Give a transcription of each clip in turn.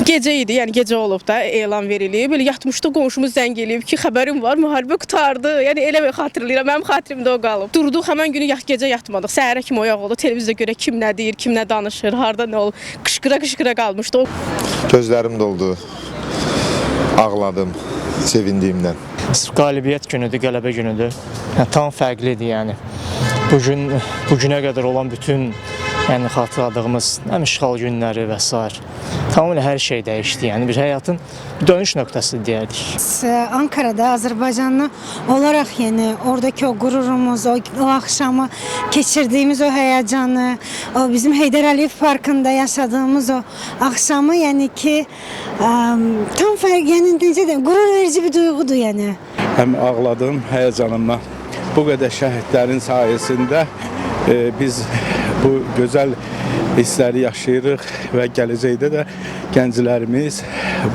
Gecə idi, yəni gecə olub da elan verilib. Belə yatmışdı, qonşumuz zəng eləyib ki, xəbərim var, müharibə qurtardı. Yəni elə bir xatırlayıram, mənim xatirimdə o qalıb. Durduq, həmin günü gecə yatmadıq. Səhərə kimi oyaq oldu. Televizorda görə kim nə deyir, kim nə danışır, harda nə olub. Qışqıra qalmışdı. Gözlərim doldu. Ağladım sevindiyimdən. Qalibiyyət günüdür, qələbə günüdür. Tam fərqlidir yəni. Bu günə qədər olan bütün xatırladığımız həm işğal günləri və s. Tamamilə hər şey dəyişdi. Yəni bir həyatın dönüş nöqtəsi deyərdik. Ankara'da Azərbaycanlı olaraq yəni oradakı o qürurumuz, o axşamı keçirdiyimiz o həyəcanı, o bizim Heydər Əliyev Parkında yaşadığımız o axşamı yəni ki tam fərq, yəni necə deyim, qürur verici bir duyğudur yəni. Həm ağladım həyəcanımdan. Bu qədər şəhidlərin sayəsində biz bu gözəl hissləri yaşayırıq və gələcəkdə də gənclərimiz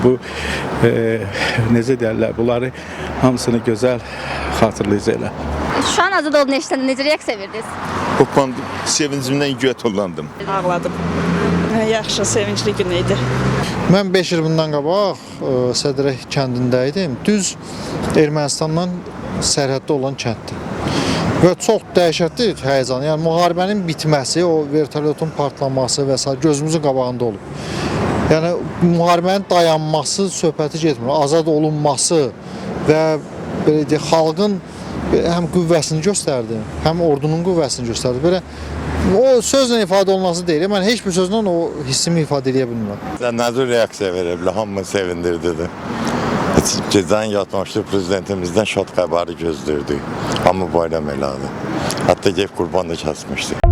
bu necə deyirlər, bunları hamısını gözəl xatırlayacaqlar. Şu an azad olduğunu eşitəndə necə reaksiya verdiniz? Hopandım, sevincimdən göyə tullandım. Ağladım. Yaxşı, sevincli gün idi. Mən 5 il bundan qabaq Sədrək kəndində idim. Düz Ermənistanla sərhəddə olan kənddir. Və çox dəhşətli həyəcan. Yəni müharibənin bitməsi, o vertolyotun partlaması və s. gözümüzün qabağında olub. Yəni müharibənin dayanması söhbəti getmir. Azad olunması və belə deyək, xalqın həm qüvvəsini göstərdi, həm ordunun qüvvəsini göstərdi. Belə o sözlə ifadə olunması deyil. Mən heç bir sözlə o hissimi ifadə edə bilmirəm. Nəzir reaksiya verə bilər, hamını sevindirdi. Gecəni yatmışdı, prezidentimizdən şad xəbəri gözləyirdi. Amma bayram elədi. Hətta gəlib qurban da kəsmişdi.